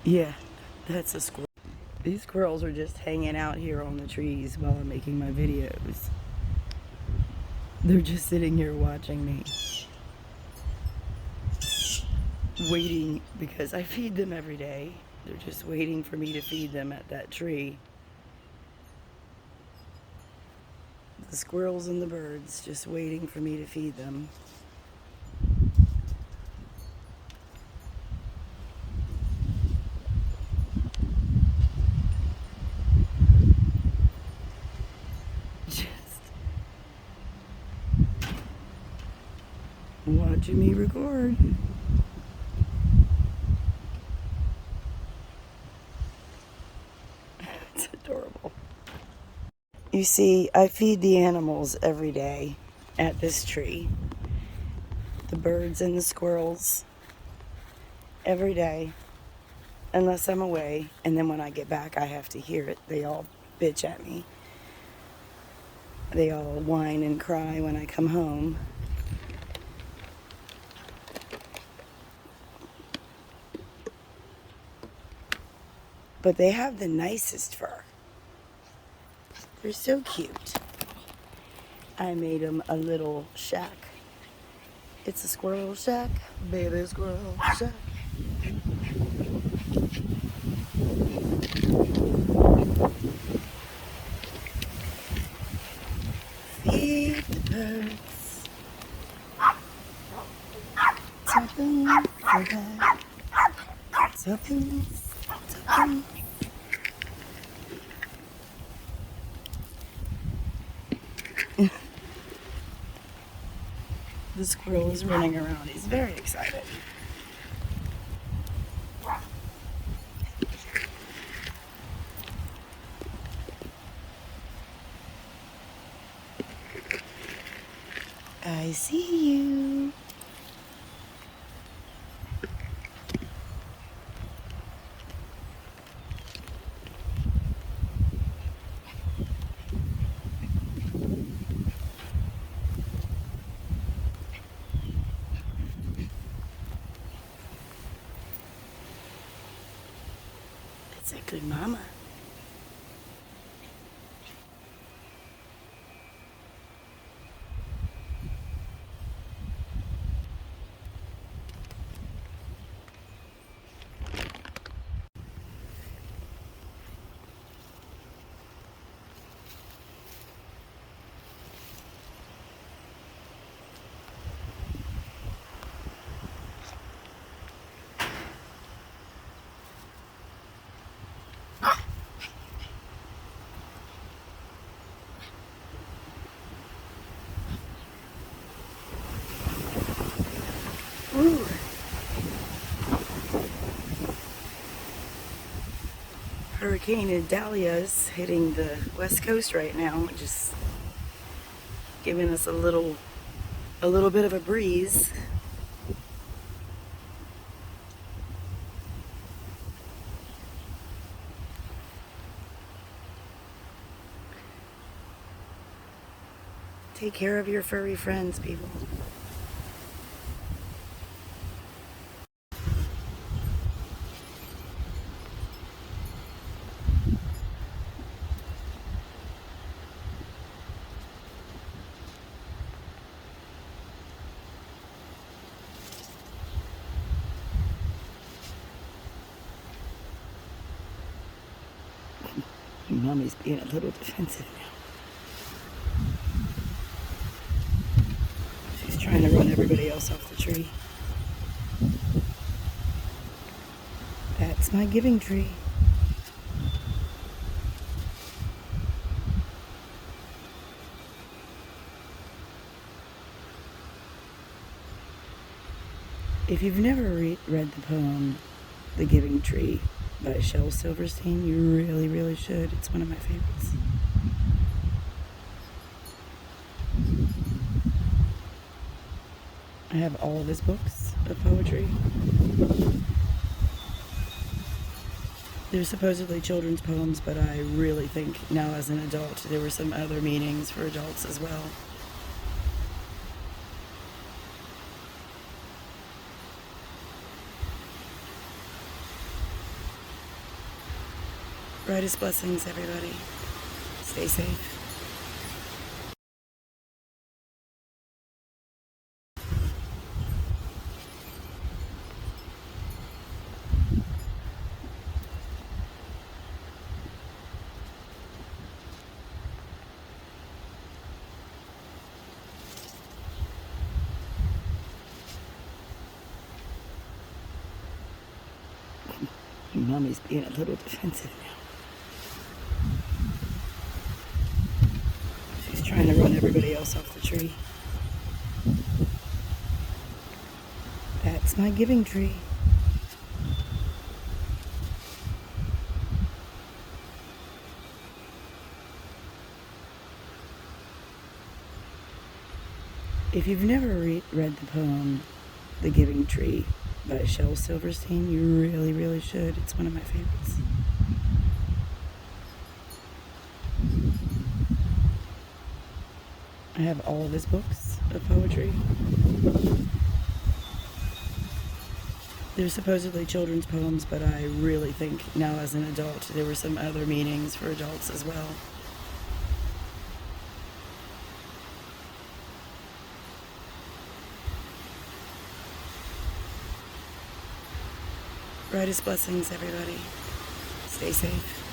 Yeah, that's a squirrel. These squirrels are just hanging out here on the trees while I'm making my videos. They're just sitting here watching me. Waiting because I feed them every day. They're just waiting for me to feed them at that tree. The squirrels and the birds just waiting for me to feed them. Just watching me record. It's adorable. You see, I feed the animals every day at this tree. The birds and the squirrels every day, unless I'm away. And then when I get back, I have to hear it. They all bitch at me. They all whine and cry when I come home. But they have the nicest fur. They're so cute. I made them a little shack. It's a squirrel shack, baby squirrel shack. Feed the birds. Tuppence for that. Tuppence, tuppence. The squirrel is running around. He's very excited. I see you. It's a good mama. Ooh. Hurricane Idalia is hitting the west coast right now, just giving us a little bit of a breeze. Take care of your furry friends, people. Mommy's being a little defensive now. She's trying to run everybody else off the tree. That's my giving tree. If you've never read the poem The Giving Tree by Shel Silverstein, you really, really should. It's one of my favorites. I have all of his books of poetry. They're supposedly children's poems, but I really think now as an adult there were some other meanings for adults as well. Brightest blessings, everybody. Stay safe. Mommy's being a little defensive now. She's trying to run everybody else off the tree. That's my giving tree. If you've never read the poem The Giving Tree by Shel Silverstein, you really, really should. It's one of my favorites. I have all of his books of poetry. They're supposedly children's poems, but I really think now as an adult there were some other meanings for adults as well. Brightest blessings, everybody. Stay safe.